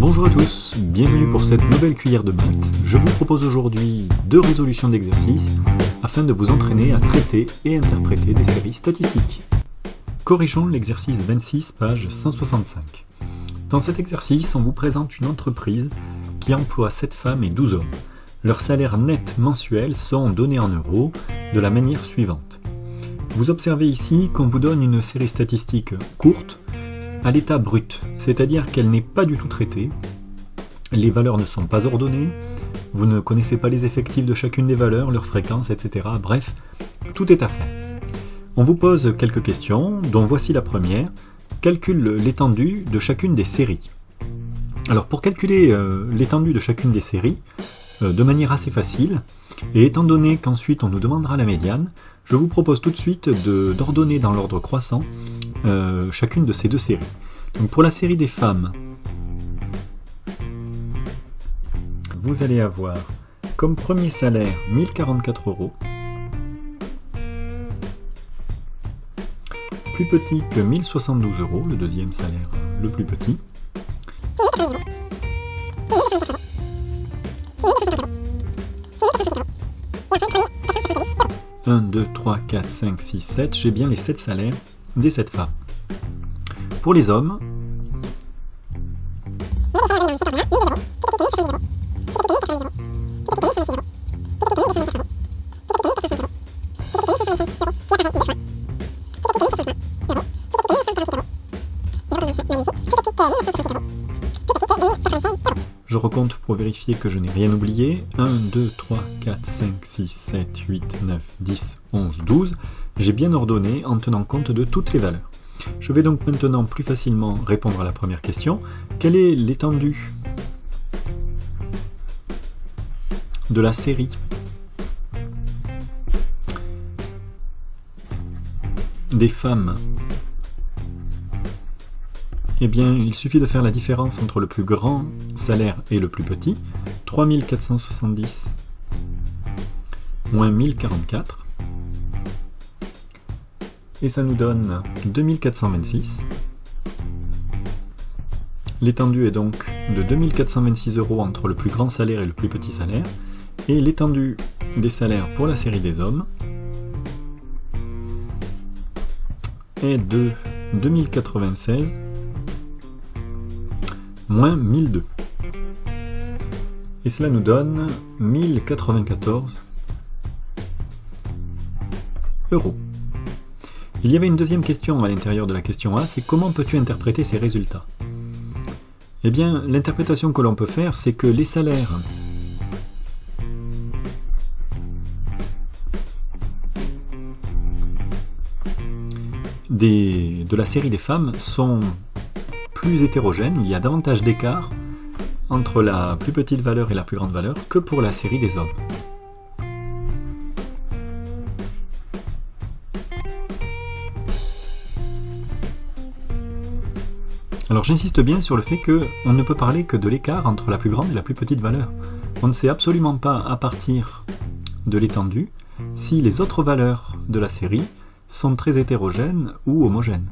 Bonjour à tous, bienvenue pour cette nouvelle cuillère de maths. Je vous propose aujourd'hui 2 résolutions d'exercices afin de vous entraîner à traiter et interpréter des séries statistiques. Corrigeons l'exercice 26, page 165. Dans cet exercice, on vous présente une entreprise qui emploie 7 femmes et 12 hommes. Leurs salaires nets mensuels sont donnés en euros de la manière suivante. Vous observez ici qu'on vous donne une série statistique courte, à l'état brut, c'est-à-dire qu'elle n'est pas du tout traitée, les valeurs ne sont pas ordonnées, vous ne connaissez pas les effectifs de chacune des valeurs, leur fréquence, etc. Bref, tout est à faire. On vous pose quelques questions, dont voici la première. Calcule l'étendue de chacune des séries. Alors pour calculer l'étendue de chacune des séries, de manière assez facile, et étant donné qu'ensuite on nous demandera la médiane, je vous propose tout de suite d'ordonner dans l'ordre croissant chacune de ces 2 séries. Donc pour la série des femmes, vous allez avoir comme premier salaire 1044 €, plus petit que 1072 €, le deuxième salaire le plus petit. « 1, 2, 3, 4, 5, 6, 7, j'ai bien les 7 salaires des 7 femmes. Pour les hommes, je recompte pour vérifier que je n'ai rien oublié. 1, 2, 3, 4, 5, 6, 7, 8, 9, 10, 11, 12. J'ai bien ordonné en tenant compte de toutes les valeurs. Je vais donc maintenant plus facilement répondre à la première question. Quelle est l'étendue de la série des femmes? Eh bien, il suffit de faire la différence entre le plus grand salaire et le plus petit. 3470 moins 1044. Et ça nous donne 2426. L'étendue est donc de 2426 € entre le plus grand salaire et le plus petit salaire. Et l'étendue des salaires pour la série des hommes est de 2096 moins 1002. Et cela nous donne 1094 €. Il y avait une deuxième question à l'intérieur de la question A, c'est comment peux-tu interpréter ces résultats? Eh bien, l'interprétation que l'on peut faire, c'est que les salaires de la série des femmes sont plus hétérogènes, il y a davantage d'écart entre la plus petite valeur et la plus grande valeur que pour la série des hommes. Alors j'insiste bien sur le fait qu'on ne peut parler que de l'écart entre la plus grande et la plus petite valeur. On ne sait absolument pas à partir de l'étendue si les autres valeurs de la série sont très hétérogènes ou homogènes.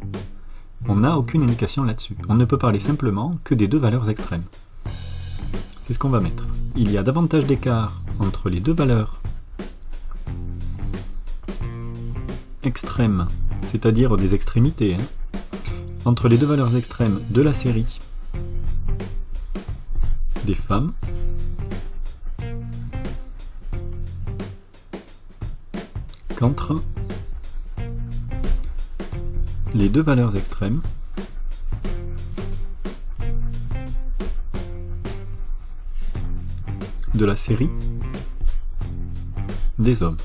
On n'a aucune indication là-dessus. On ne peut parler simplement que des 2 valeurs extrêmes. C'est ce qu'on va mettre. Il y a davantage d'écart entre les 2 valeurs extrêmes, c'est-à-dire des extrémités, entre les 2 valeurs extrêmes de la série des femmes qu'entre les 2 valeurs extrêmes de la série des hommes.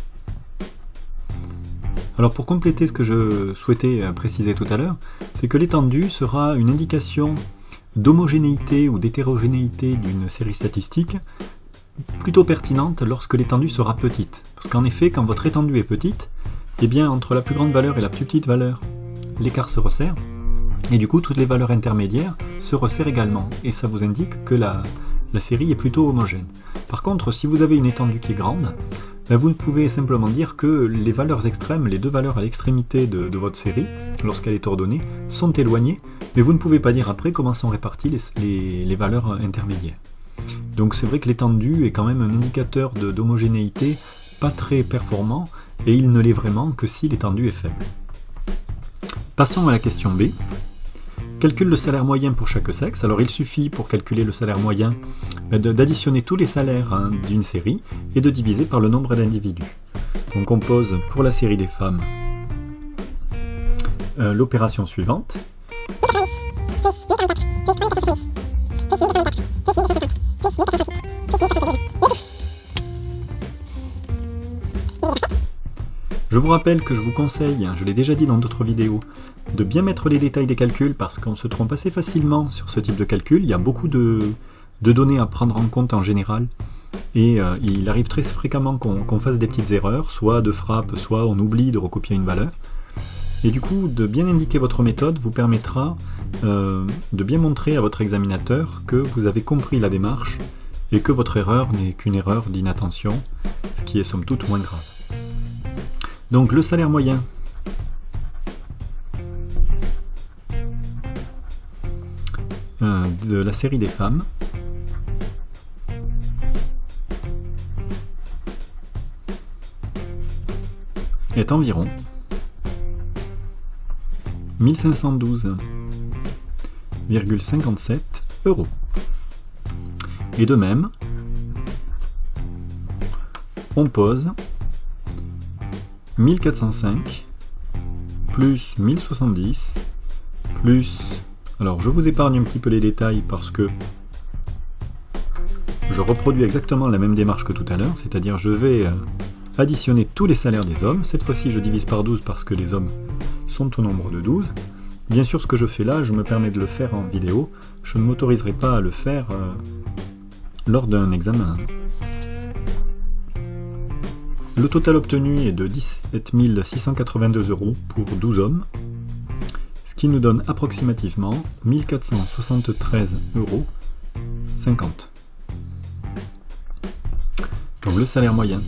Alors pour compléter ce que je souhaitais préciser tout à l'heure, c'est que l'étendue sera une indication d'homogénéité ou d'hétérogénéité d'une série statistique plutôt pertinente lorsque l'étendue sera petite. Parce qu'en effet, quand votre étendue est petite, eh bien entre la plus grande valeur et la plus petite valeur, l'écart se resserre, et du coup toutes les valeurs intermédiaires se resserrent également, et ça vous indique que la série est plutôt homogène. Par contre, si vous avez une étendue qui est grande, vous ne pouvez simplement dire que les valeurs extrêmes, les deux valeurs à l'extrémité de votre série, lorsqu'elle est ordonnée, sont éloignées, mais vous ne pouvez pas dire après comment sont réparties les valeurs intermédiaires. Donc c'est vrai que l'étendue est quand même un indicateur d'homogénéité pas très performant, et il ne l'est vraiment que si l'étendue est faible. Passons à la question B. Calcule le salaire moyen pour chaque sexe. Alors il suffit pour calculer le salaire moyen d'additionner tous les salaires d'une série et de diviser par le nombre d'individus. Donc on pose pour la série des femmes l'opération suivante. Je vous rappelle que je vous conseille, je l'ai déjà dit dans d'autres vidéos, de bien mettre les détails des calculs parce qu'on se trompe assez facilement sur ce type de calcul. Il y a beaucoup de données à prendre en compte en général et il arrive très fréquemment qu'on fasse des petites erreurs, soit de frappe, soit on oublie de recopier une valeur. Et du coup, de bien indiquer votre méthode vous permettra de bien montrer à votre examinateur que vous avez compris la démarche et que votre erreur n'est qu'une erreur d'inattention, ce qui est somme toute moins grave. Donc le salaire moyen de la série des femmes est environ 1512,57 €. Et de même, on pose 1405 plus 1070 plus... Alors je vous épargne un petit peu les détails parce que je reproduis exactement la même démarche que tout à l'heure, c'est-à-dire je vais additionner tous les salaires des hommes. Cette fois-ci je divise par 12 parce que les hommes sont au nombre de 12. Bien sûr ce que je fais là, je me permets de le faire en vidéo, je ne m'autoriserai pas à le faire lors d'un examen. Le total obtenu est de 17 682 € pour 12 hommes, ce qui nous donne approximativement 1473,50 €. Donc le salaire moyen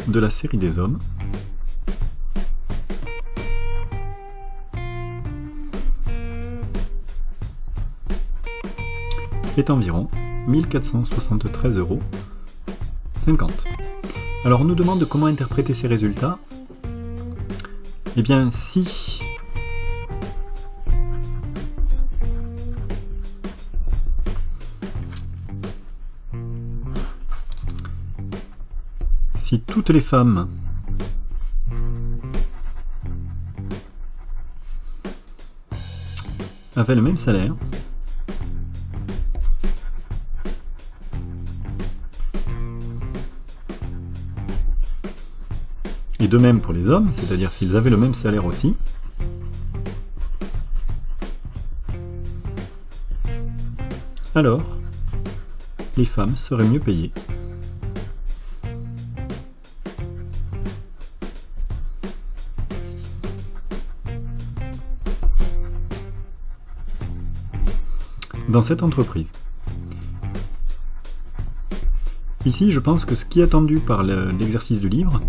de la série des hommes est environ 1473,50 €. Alors on nous demande comment interpréter ces résultats. Eh bien si toutes les femmes avaient le même salaire, et de même pour les hommes, c'est-à-dire s'ils avaient le même salaire aussi, alors les femmes seraient mieux payées. Dans cette entreprise. Ici, je pense que ce qui est attendu par l'exercice du livre,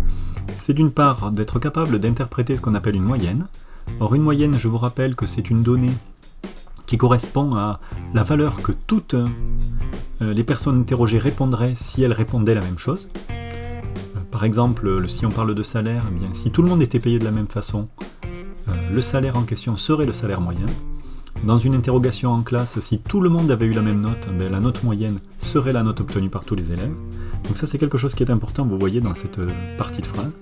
c'est d'une part d'être capable d'interpréter ce qu'on appelle une moyenne. Or, une moyenne, je vous rappelle que c'est une donnée qui correspond à la valeur que toutes les personnes interrogées répondraient si elles répondaient la même chose. Par exemple, si on parle de salaire, eh bien, si tout le monde était payé de la même façon, le salaire en question serait le salaire moyen. Dans une interrogation en classe, si tout le monde avait eu la même note, la note moyenne serait la note obtenue par tous les élèves. Donc ça c'est quelque chose qui est important, vous voyez, dans cette partie de phrase.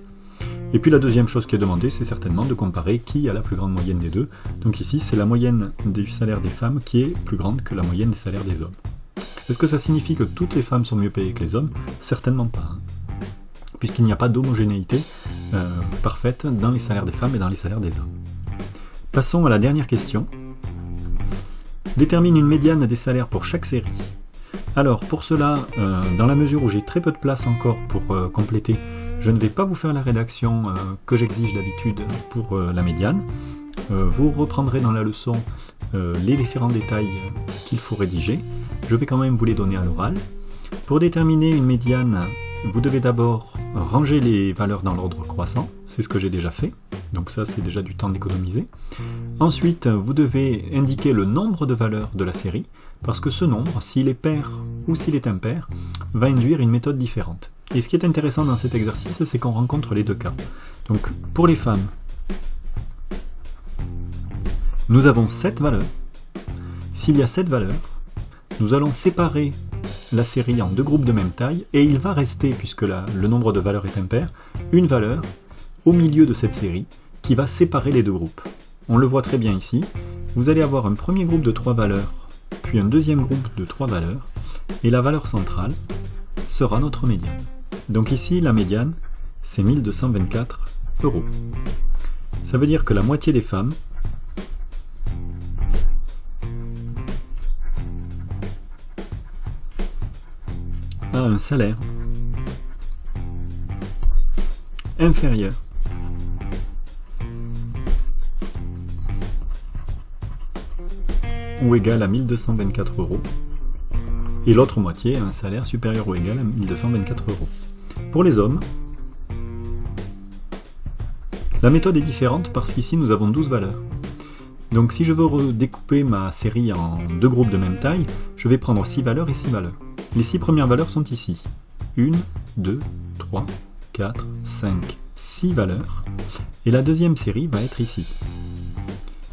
Et puis la deuxième chose qui est demandée, c'est certainement de comparer qui a la plus grande moyenne des deux. Donc ici, c'est la moyenne du salaire des femmes qui est plus grande que la moyenne des salaires des hommes. Est-ce que ça signifie que toutes les femmes sont mieux payées que les hommes? Certainement pas, puisqu'il n'y a pas d'homogénéité parfaite dans les salaires des femmes et dans les salaires des hommes. Passons à la dernière question. Détermine une médiane des salaires pour chaque série. Alors pour cela, dans la mesure où j'ai très peu de place encore pour compléter, je ne vais pas vous faire la rédaction que j'exige d'habitude pour la médiane. Vous reprendrez dans la leçon les différents détails qu'il faut rédiger. Je vais quand même vous les donner à l'oral. Pour déterminer une médiane, vous devez d'abord ranger les valeurs dans l'ordre croissant, c'est ce que j'ai déjà fait, donc ça c'est déjà du temps d'économiser. Ensuite, vous devez indiquer le nombre de valeurs de la série, parce que ce nombre, s'il est pair ou s'il est impair, va induire une méthode différente. Et ce qui est intéressant dans cet exercice, c'est qu'on rencontre les deux cas. Donc pour les femmes, nous avons 7 valeurs. S'il y a 7 valeurs, nous allons séparer la série en 2 groupes de même taille, et il va rester, puisque le nombre de valeurs est impair, une valeur au milieu de cette série qui va séparer les 2 groupes. On le voit très bien ici. Vous allez avoir un premier groupe de 3 valeurs, puis un deuxième groupe de 3 valeurs, et la valeur centrale sera notre médiane. Donc ici, la médiane, c'est 1224 €. Ça veut dire que la moitié des femmes a un salaire inférieur ou égal à 1224 €, et l'autre moitié a un salaire supérieur ou égal à 1224 €. Pour les hommes, la méthode est différente parce qu'ici nous avons 12 valeurs. Donc si je veux redécouper ma série en 2 groupes de même taille, je vais prendre 6 valeurs et 6 valeurs. Les 6 premières valeurs sont ici. 1, 2, 3, 4, 5, 6 valeurs. Et la deuxième série va être ici.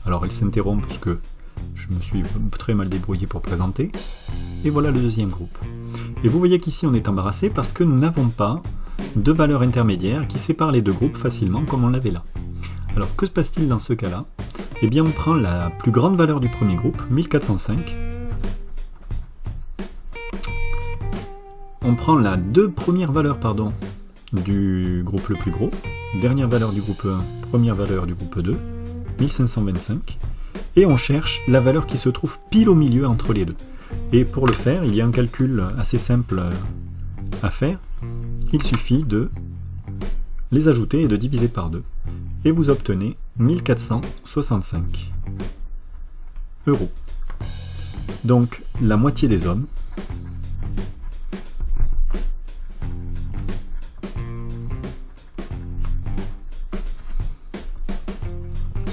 Alors elle s'interrompt parce que je me suis très mal débrouillé pour présenter. Et voilà le deuxième groupe. Et vous voyez qu'ici on est embarrassé parce que nous n'avons pas de valeurs intermédiaires qui séparent les 2 groupes facilement comme on l'avait là. Alors que se passe-t-il dans ce cas-là? Eh bien on prend la plus grande valeur du premier groupe, 1405. On prend la 2 premières valeurs du groupe le plus gros, dernière valeur du groupe 1, première valeur du groupe 2, 1525, et on cherche la valeur qui se trouve pile au milieu entre les deux. Et pour le faire, il y a un calcul assez simple à faire. Il suffit de les ajouter et de diviser par 2. Et vous obtenez 1465 €. Donc la moitié des hommes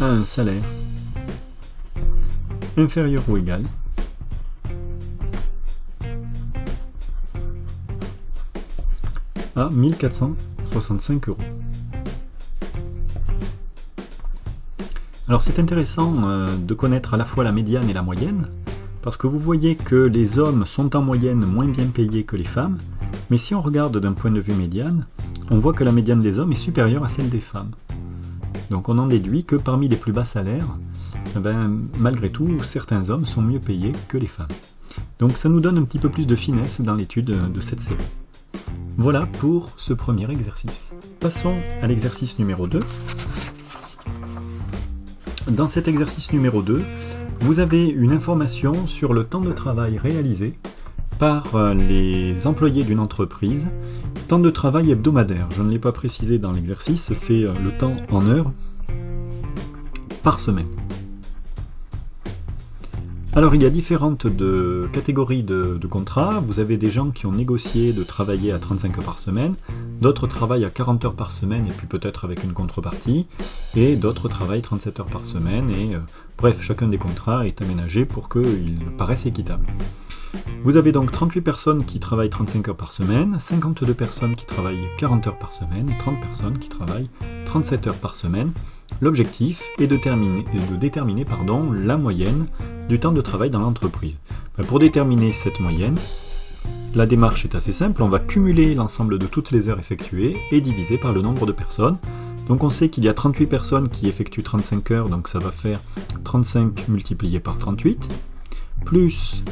a un salaire inférieur ou égal à 1465 €. Alors c'est intéressant de connaître à la fois la médiane et la moyenne, parce que vous voyez que les hommes sont en moyenne moins bien payés que les femmes, mais si on regarde d'un point de vue médiane, on voit que la médiane des hommes est supérieure à celle des femmes. Donc on en déduit que parmi les plus bas salaires, malgré tout, certains hommes sont mieux payés que les femmes. Donc ça nous donne un petit peu plus de finesse dans l'étude de cette série. Voilà pour ce premier exercice. Passons à l'exercice numéro 2. Dans cet exercice numéro 2, vous avez une information sur le temps de travail réalisé par les employés d'une entreprise, temps de travail hebdomadaire. Je ne l'ai pas précisé dans l'exercice, c'est le temps en heures par semaine. Alors il y a différentes catégories de contrats. Vous avez des gens qui ont négocié de travailler à 35 heures par semaine, d'autres travaillent à 40 heures par semaine et puis peut-être avec une contrepartie, et d'autres travaillent 37 heures par semaine, et bref, chacun des contrats est aménagé pour qu'il paraisse équitable. Vous avez donc 38 personnes qui travaillent 35 heures par semaine, 52 personnes qui travaillent 40 heures par semaine, et 30 personnes qui travaillent 37 heures par semaine. L'objectif est de déterminer la moyenne du temps de travail dans l'entreprise. Pour déterminer cette moyenne, la démarche est assez simple, on va cumuler l'ensemble de toutes les heures effectuées et diviser par le nombre de personnes. Donc on sait qu'il y a 38 personnes qui effectuent 35 heures, donc ça va faire 35 multiplié par 38, plus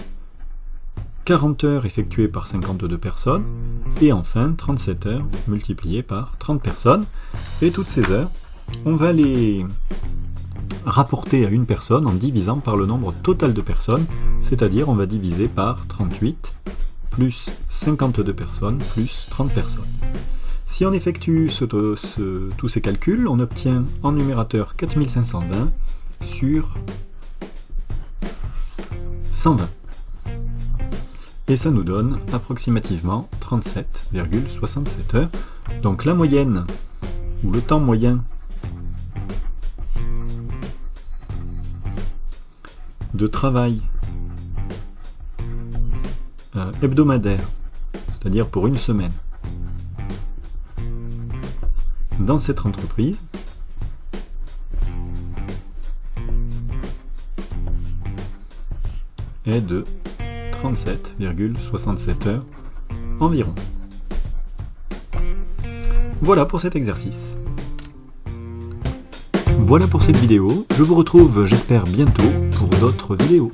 40 heures effectuées par 52 personnes, et enfin 37 heures multipliées par 30 personnes. Et toutes ces heures, on va les rapporter à une personne en divisant par le nombre total de personnes, c'est-à-dire on va diviser par 38 plus 52 personnes plus 30 personnes. Si on effectue tous ces calculs, on obtient en numérateur 4520 sur 120. Et ça nous donne approximativement 37,67 heures. Donc la moyenne, ou le temps moyen de travail hebdomadaire, c'est-à-dire pour une semaine, dans cette entreprise est de 37,67 heures environ. Voilà pour cet exercice. Voilà pour cette vidéo. Je vous retrouve, j'espère, bientôt pour d'autres vidéos.